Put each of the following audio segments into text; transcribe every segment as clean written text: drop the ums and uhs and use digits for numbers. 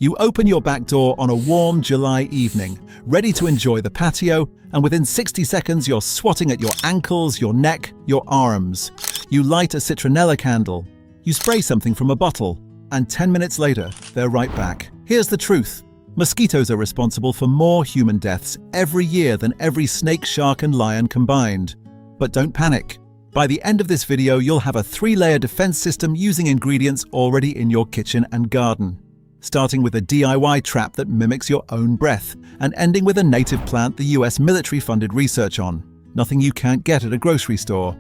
You open your back door on a warm July evening, ready to enjoy the patio, and within 60 seconds you're swatting at your ankles, your neck, your arms. You light a citronella candle. You spray something from a bottle, and 10 minutes later, they're right back. Here's the truth. Mosquitoes are responsible for more human deaths every year than every snake, shark, and lion combined. But don't panic. By the end of this video, you'll have a 3-layer defense system using ingredients already in your kitchen and garden. Starting with a DIY trap that mimics your own breath, and ending with a native plant the US military funded research on. Nothing you can't get at a grocery store.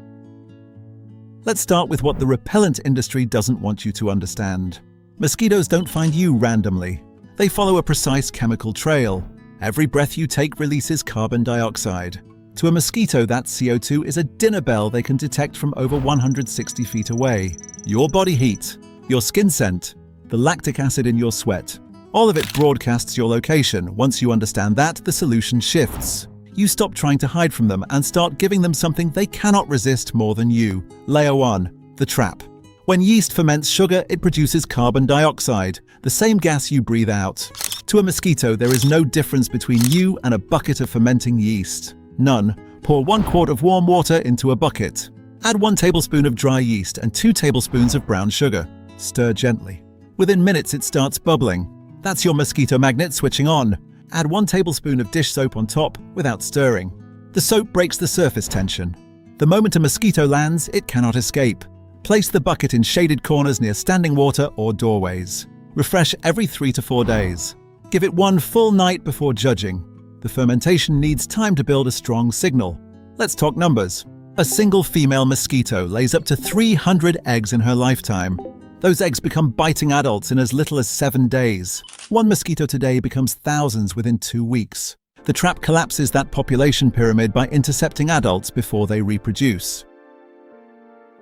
Let's start with what the repellent industry doesn't want you to understand. Mosquitoes don't find you randomly. They follow a precise chemical trail. Every breath you take releases carbon dioxide. To a mosquito, that CO2 is a dinner bell they can detect from over 160 feet away. Your body heat, your skin scent, the lactic acid in your sweat. All of it broadcasts your location. Once you understand that, the solution shifts. You stop trying to hide from them and start giving them something they cannot resist more than you. Layer 1. The trap. When yeast ferments sugar, it produces carbon dioxide, the same gas you breathe out. To a mosquito, there is no difference between you and a bucket of fermenting yeast. None. Pour 1 quart of warm water into a bucket. Add 1 tablespoon of dry yeast and 2 tablespoons of brown sugar. Stir gently. Within minutes, it starts bubbling. That's your mosquito magnet switching on. Add 1 tablespoon of dish soap on top without stirring. The soap breaks the surface tension. The moment a mosquito lands, it cannot escape. Place the bucket in shaded corners near standing water or doorways. Refresh every 3 to 4 days. Give it 1 full night before judging. The fermentation needs time to build a strong signal. Let's talk numbers. A single female mosquito lays up to 300 eggs in her lifetime. Those eggs become biting adults in as little as 7 days. 1 mosquito today becomes thousands within 2 weeks. The trap collapses that population pyramid by intercepting adults before they reproduce.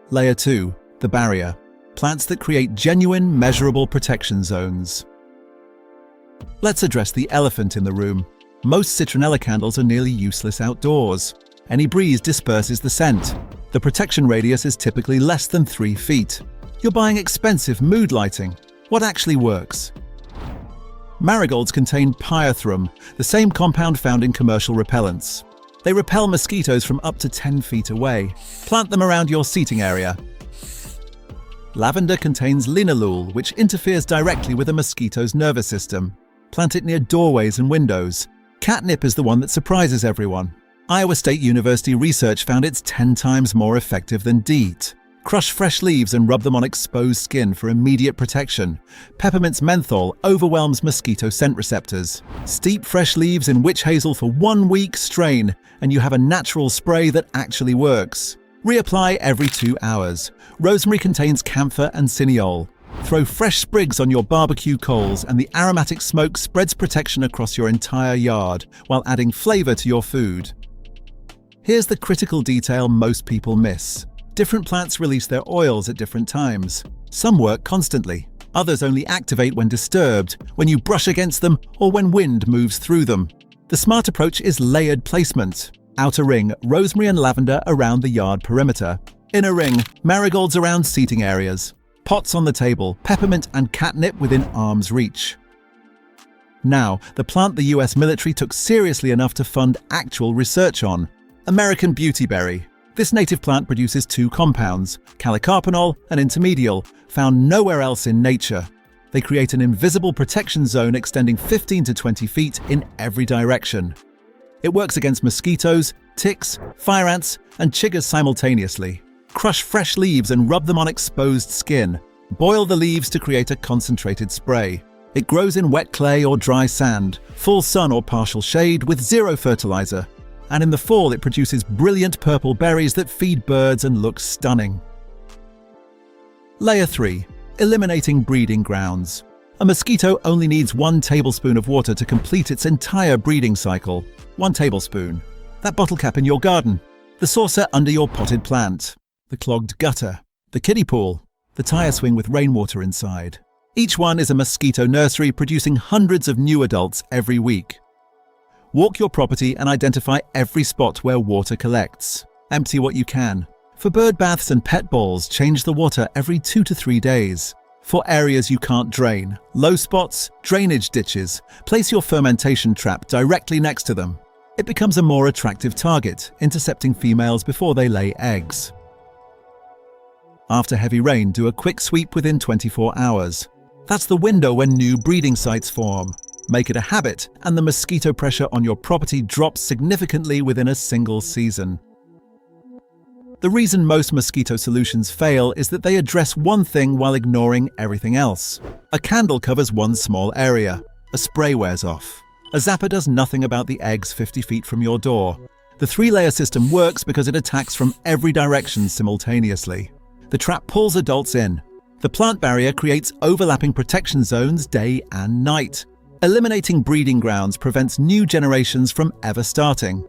Layer 2. The barrier. Plants that create genuine, measurable protection zones. Let's address the elephant in the room. Most citronella candles are nearly useless outdoors. Any breeze disperses the scent. The protection radius is typically less than 3 feet. You're buying expensive mood lighting. What actually works? Marigolds contain pyrethrum, the same compound found in commercial repellents. They repel mosquitoes from up to 10 feet away. Plant them around your seating area. Lavender contains linalool, which interferes directly with a mosquito's nervous system. Plant it near doorways and windows. Catnip is the one that surprises everyone. Iowa State University research found it's 10 times more effective than DEET. Crush fresh leaves and rub them on exposed skin for immediate protection. Peppermint's menthol overwhelms mosquito scent receptors. Steep fresh leaves in witch hazel for 1 week, strain, and you have a natural spray that actually works. Reapply every 2 hours. Rosemary contains camphor and cineol. Throw fresh sprigs on your barbecue coals and the aromatic smoke spreads protection across your entire yard while adding flavor to your food. Here's the critical detail most people miss. Different plants release their oils at different times. Some work constantly. Others only activate when disturbed, when you brush against them, or when wind moves through them. The smart approach is layered placement. Outer ring, rosemary and lavender around the yard perimeter. Inner ring, marigolds around seating areas. Pots on the table, peppermint and catnip within arm's reach. Now, the plant the US military took seriously enough to fund actual research on. American Beautyberry. This native plant produces 2 compounds, calicarpanol and intermedial, found nowhere else in nature. They create an invisible protection zone extending 15 to 20 feet in every direction. It works against mosquitoes, ticks, fire ants, and chiggers simultaneously. Crush fresh leaves and rub them on exposed skin. Boil the leaves to create a concentrated spray. It grows in wet clay or dry sand, full sun or partial shade with 0 fertilizer. And in the fall it produces brilliant purple berries that feed birds and look stunning. Layer 3. Eliminating breeding grounds. A mosquito only needs 1 tablespoon of water to complete its entire breeding cycle. 1 tablespoon. That bottle cap in your garden. The saucer under your potted plant. The clogged gutter. The kiddie pool. The tire swing with rainwater inside. Each one is a mosquito nursery producing hundreds of new adults every week. Walk your property and identify every spot where water collects. Empty what you can. For bird baths and pet balls, change the water every 2 to 3 days. For areas you can't drain, low spots, drainage ditches, place your fermentation trap directly next to them. It becomes a more attractive target, intercepting females before they lay eggs. After heavy rain, do a quick sweep within 24 hours. That's the window when new breeding sites form. Make it a habit, and the mosquito pressure on your property drops significantly within a single season. The reason most mosquito solutions fail is that they address one thing while ignoring everything else. A candle covers one small area. A spray wears off. A zapper does nothing about the eggs 50 feet from your door. The 3-layer system works because it attacks from every direction simultaneously. The trap pulls adults in. The plant barrier creates overlapping protection zones day and night. Eliminating breeding grounds prevents new generations from ever starting.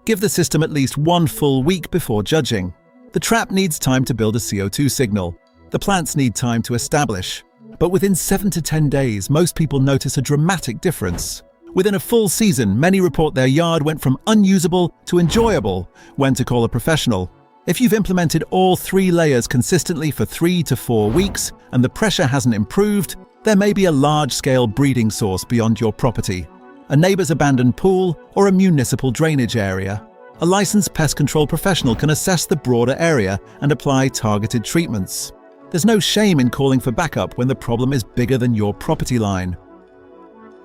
Give the system at least 1 full week before judging. The trap needs time to build a CO2 signal. The plants need time to establish. But within 7 to 10 days, most people notice a dramatic difference. Within a full season, many report their yard went from unusable to enjoyable. When to call a professional. If you've implemented all 3 layers consistently for 3 to 4 weeks and the pressure hasn't improved, there may be a large-scale breeding source beyond your property. A neighbor's abandoned pool, or a municipal drainage area. A licensed pest control professional can assess the broader area and apply targeted treatments. There's no shame in calling for backup when the problem is bigger than your property line.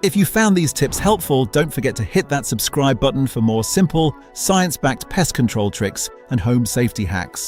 If you found these tips helpful, don't forget to hit that subscribe button for more simple, science-backed pest control tricks and home safety hacks.